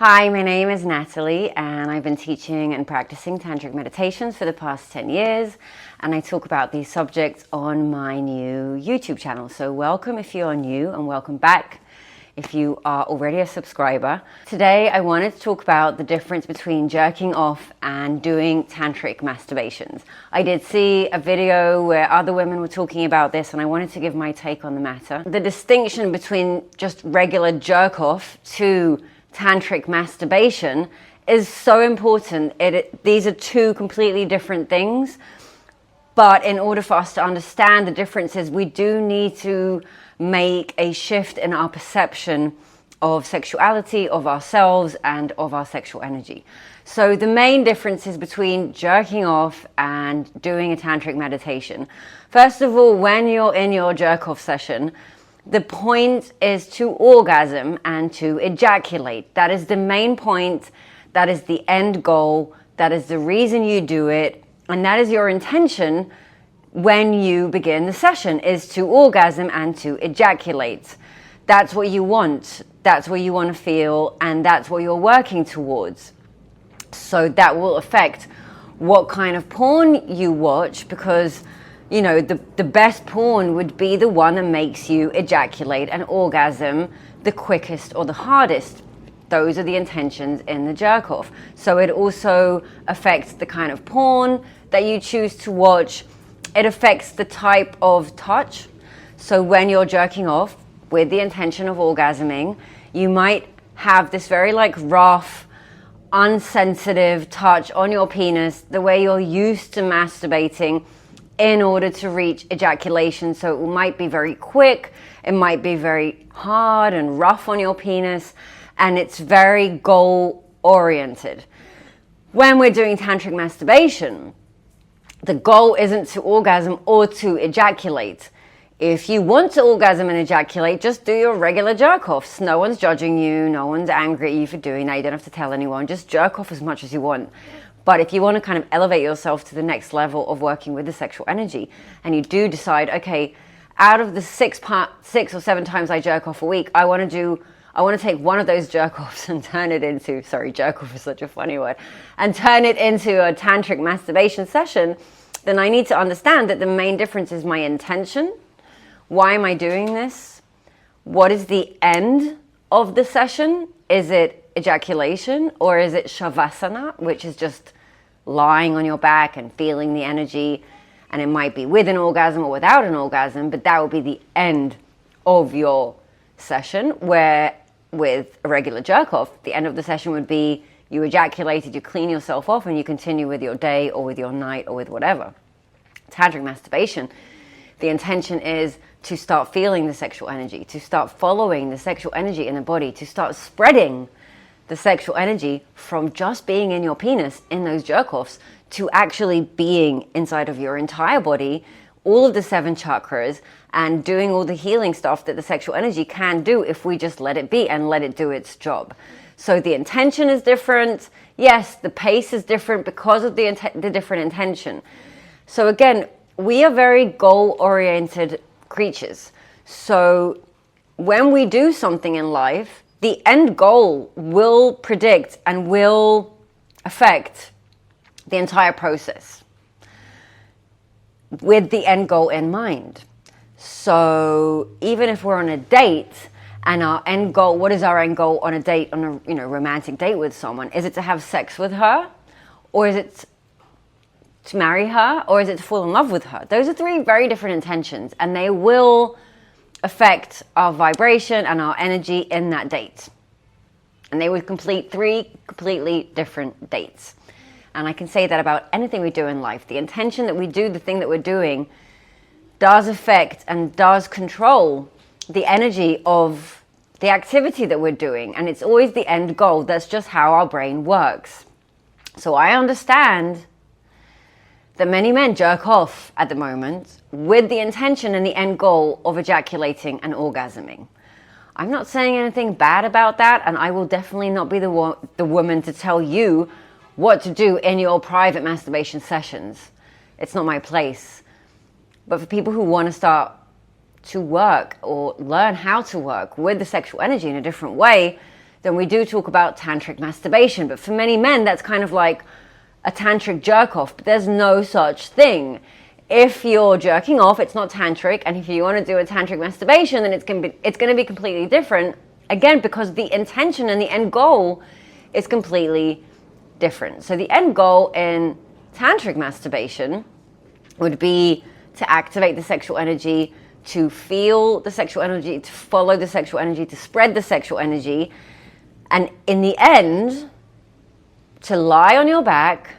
Hi, my name is Natalie and I've been teaching and practicing Tantric meditations for the past 10 years, and I talk about these subjects on my new YouTube channel. So welcome if you are new, and welcome back if you are already a subscriber. Today I wanted to talk about the difference between jerking off and doing tantric masturbations. I did see a video where other women were talking about this and I wanted to give my take on the matter. The distinction between just regular jerk off to tantric masturbation is so important. These are two completely different things, but in order for us to understand the differences, we do need to make a shift in our perception of sexuality, of ourselves, and of our sexual energy. So the main differences between jerking off and doing a tantric meditation. First of all, when you're in your jerk off session, the point is to orgasm and to ejaculate. That is the main point. That is the end goal. That is the reason you do it. And that is your intention when you begin the session, is to orgasm and to ejaculate. That's what you want. That's what you want to feel. And that's what you're working towards. So that will affect what kind of porn you watch, because you know, the best porn would be the one that makes you ejaculate and orgasm the quickest or the hardest. Those are the intentions in the jerk off. So it also affects the kind of porn that you choose to watch. It affects the type of touch. So when you're jerking off with the intention of orgasming, you might have this very rough, unsensitive touch on your penis, the way you're used to masturbating, in order to reach ejaculation. So it might be very quick, it might be very hard and rough on your penis, and it's very goal oriented. When we're doing tantric masturbation, the goal isn't to orgasm or to ejaculate. If you want to orgasm and ejaculate, just do your regular jerk offs. No one's judging you, no one's angry at you for doing that. You don't have to tell anyone. Just jerk off as much as you want. But if you want to kind of elevate yourself to the next level of working with the sexual energy, and you do decide, okay, out of the 6 or 7 times I jerk off a week, I want to take one of those jerk offs and turn it into, sorry, jerk off is such a funny word, and turn it into a tantric masturbation session, then I need to understand that the main difference is my intention. Why am I doing this? What is the end of the session? Is it ejaculation, or is it shavasana, which is just lying on your back and feeling the energy? And it might be with an orgasm or without an orgasm, but that would be the end of your session. Where with a regular jerk off, the end of the session would be you ejaculated, you clean yourself off, and you continue with your day or with your night or with whatever. Tantric masturbation, the intention is to start feeling the sexual energy, to start following the sexual energy in the body, to start spreading the sexual energy from just being in your penis in those jerk-offs to actually being inside of your entire body, all of the 7 chakras, and doing all the healing stuff that the sexual energy can do if we just let it be and let it do its job. So the intention is different. Yes, the pace is different because of the different intention. So again, we are very goal-oriented creatures. So when we do something in life, the end goal will predict and will affect the entire process with the end goal in mind. So even if we're on a date and our end goal, what is our end goal on a date, on a romantic date with someone? Is it to have sex with her, or is it to marry her, or is it to fall in love with her? Those are 3 very different intentions, and they will affect our vibration and our energy in that date. And they would complete 3 completely different dates. And I can say that about anything we do in life. The intention that we do the thing that we're doing does affect and does control the energy of the activity that we're doing. And it's always the end goal. That's just how our brain works. So I understand that many men jerk off at the moment with the intention and the end goal of ejaculating and orgasming. I'm not saying anything bad about that, and I will definitely not be the woman to tell you what to do in your private masturbation sessions. It's not my place. But for people who want to start to work or learn how to work with the sexual energy in a different way, then we do talk about tantric masturbation. But for many men, that's kind of like a tantric jerk off, but there's no such thing. If you're jerking off, it's not tantric, and if you want to do a tantric masturbation, then it's going to be completely different, again, because the intention and the end goal is completely different. So the end goal in tantric masturbation would be to activate the sexual energy, to feel the sexual energy, to follow the sexual energy, to spread the sexual energy, and in the end, to lie on your back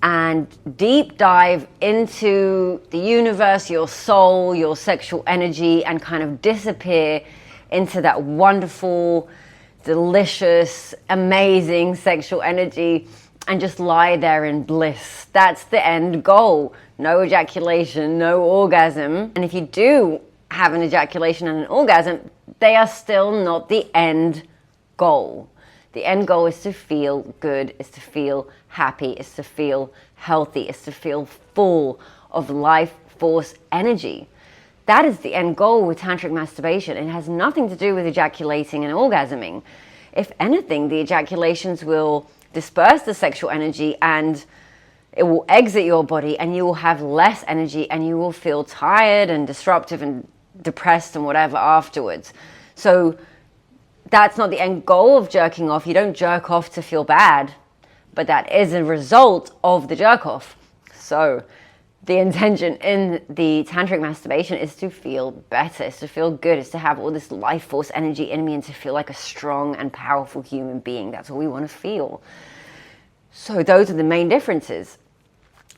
and deep dive into the universe, your soul, your sexual energy, and kind of disappear into that wonderful, delicious, amazing sexual energy and just lie there in bliss. That's the end goal. No ejaculation, no orgasm. And if you do have an ejaculation and an orgasm, they are still not the end goal. The end goal is to feel good, is to feel happy, is to feel healthy, is to feel full of life force energy. That is the end goal with tantric masturbation. It has nothing to do with ejaculating and orgasming. If anything, the ejaculations will disperse the sexual energy and it will exit your body, and you will have less energy and you will feel tired and disruptive and depressed and whatever afterwards. So that's not the end goal of jerking off. You don't jerk off to feel bad, but that is a result of the jerk off. So the intention in the tantric masturbation is to feel better, is to feel good, is to have all this life force energy in me and to feel like a strong and powerful human being. That's what we want to feel. So those are the main differences.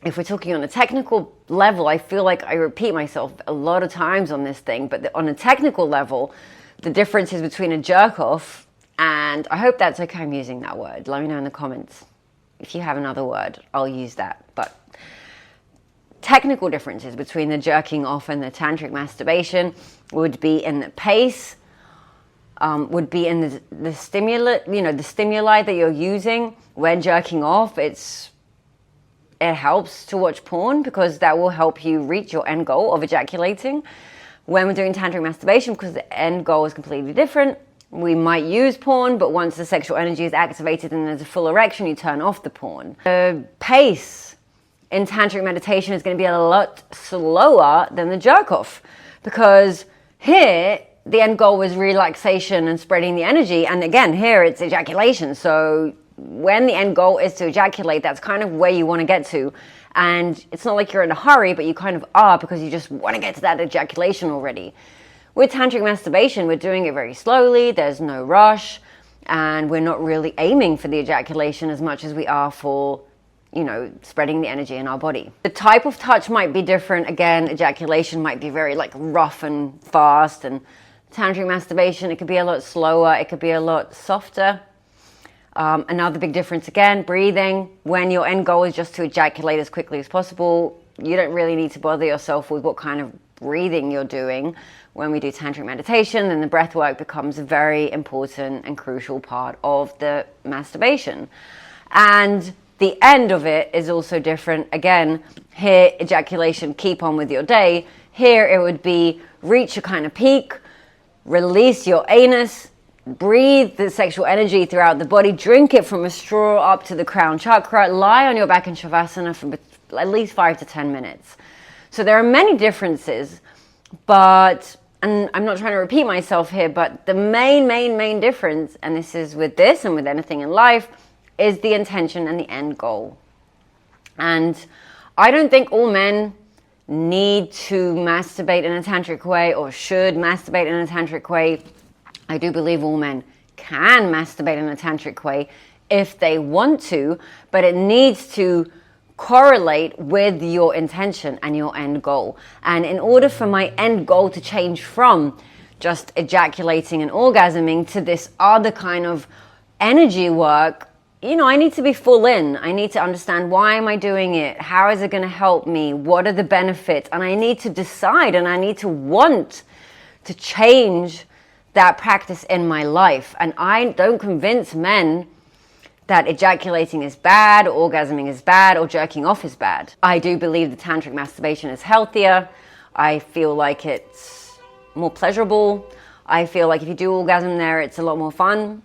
If we're talking on a technical level, I feel like I repeat myself a lot of times on this thing, but on a technical level, the difference is between a jerk off, and I hope that's okay, I'm using that word. Let me know in the comments. If you have another word, I'll use that. But technical differences between the jerking off and the tantric masturbation would be in the pace, would be in the stimuli, the stimuli that you're using. When jerking off, it helps to watch porn because that will help you reach your end goal of ejaculating. When we're doing tantric masturbation, because the end goal is completely different, we might use porn, but once the sexual energy is activated and there's a full erection, you turn off the porn. The pace in tantric meditation is going to be a lot slower than the jerk off, because here the end goal was relaxation and spreading the energy, and again here it's ejaculation. So when the end goal is to ejaculate, that's kind of where you want to get to, and it's not like you're in a hurry, but you kind of are, because you just want to get to that ejaculation already. With tantric masturbation, we're doing it very slowly, there's no rush, and we're not really aiming for the ejaculation as much as we are for, spreading the energy in our body. The type of touch might be different. Again, ejaculation might be very rough and fast, and tantric masturbation, it could be a lot slower, it could be a lot softer. Another big difference, again, breathing. When your end goal is just to ejaculate as quickly as possible, you don't really need to bother yourself with what kind of breathing you're doing. When we do tantric meditation, then the breath work becomes a very important and crucial part of the masturbation. And the end of it is also different. Again, here, ejaculation, keep on with your day. Here it would be reach a kind of peak, release your anus, breathe the sexual energy throughout the body, drink it from a straw up to the crown chakra, lie on your back in Shavasana for at least 5 to 10 minutes. So there are many differences, but, and I'm not trying to repeat myself here, but the main difference, and this is with this and with anything in life, is the intention and the end goal. And I don't think all men need to masturbate in a tantric way or should masturbate in a tantric way. I do believe all men can masturbate in a tantric way if they want to, but it needs to correlate with your intention and your end goal. And in order for my end goal to change from just ejaculating and orgasming to this other kind of energy work, I need to be full in. I need to understand, why am I doing it? How is it going to help me? What are the benefits? And I need to decide, and I need to want to change that practice in my life. And I don't convince men that ejaculating is bad, or orgasming is bad, or jerking off is bad. I do believe the tantric masturbation is healthier. I feel like it's more pleasurable. I feel like if you do orgasm there, it's a lot more fun.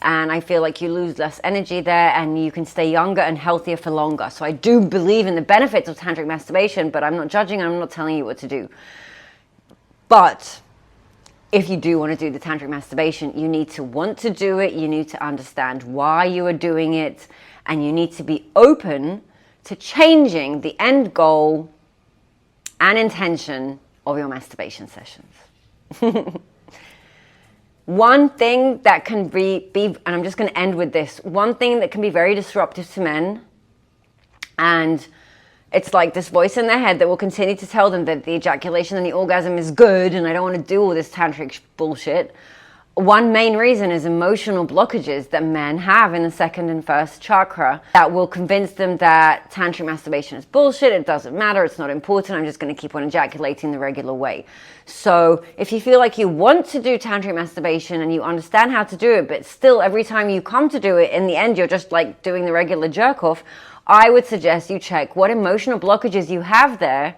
and I feel like you lose less energy there and you can stay younger and healthier for longer. So I do believe in the benefits of tantric masturbation, but I'm not judging and I'm not telling you what to do. But if you do want to do the tantric masturbation, you need to want to do it, you need to understand why you are doing it, and you need to be open to changing the end goal and intention of your masturbation sessions. One thing that can be, and I'm just going to end with this, one thing that can be very disruptive to men, and it's like this voice in their head that will continue to tell them that the ejaculation and the orgasm is good and I don't want to do all this tantric bullshit. One main reason is emotional blockages that men have in the second and first chakra that will convince them that tantric masturbation is bullshit, it doesn't matter, it's not important, I'm just going to keep on ejaculating the regular way. So if you feel like you want to do tantric masturbation and you understand how to do it, but still every time you come to do it, in the end you're just like doing the regular jerk off, I would suggest you check what emotional blockages you have there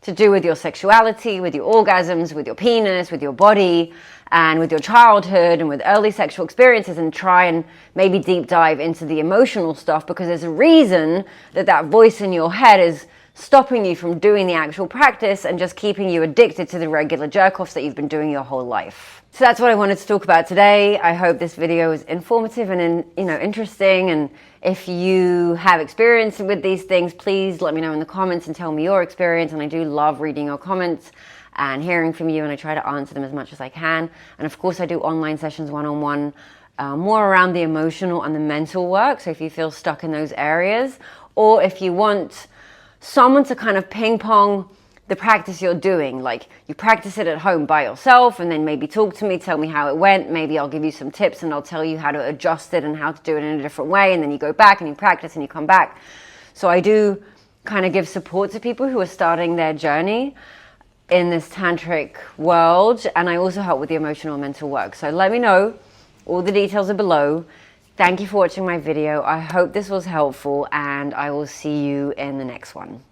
to do with your sexuality, with your orgasms, with your penis, with your body, and with your childhood and with early sexual experiences, and try and maybe deep dive into the emotional stuff, because there's a reason that that voice in your head is stopping you from doing the actual practice and just keeping you addicted to the regular jerk-offs that you've been doing your whole life. So that's what I wanted to talk about today. I hope this video was informative and interesting, and if you have experience with these things, please let me know in the comments and tell me your experience, and I do love reading your comments and hearing from you, and I try to answer them as much as I can. And of course I do online sessions one-on-one, more around the emotional and the mental work, so if you feel stuck in those areas, or if you want someone to kind of ping pong the practice you're doing, like you practice it at home by yourself and then maybe talk to me, tell me how it went, maybe I'll give you some tips and I'll tell you how to adjust it and how to do it in a different way, and then you go back and you practice and you come back. So I do kind of give support to people who are starting their journey in this tantric world, and I also help with the emotional and mental work. So let me know, all the details are below. Thank you for watching my video. I hope this was helpful, and I will see you in the next one.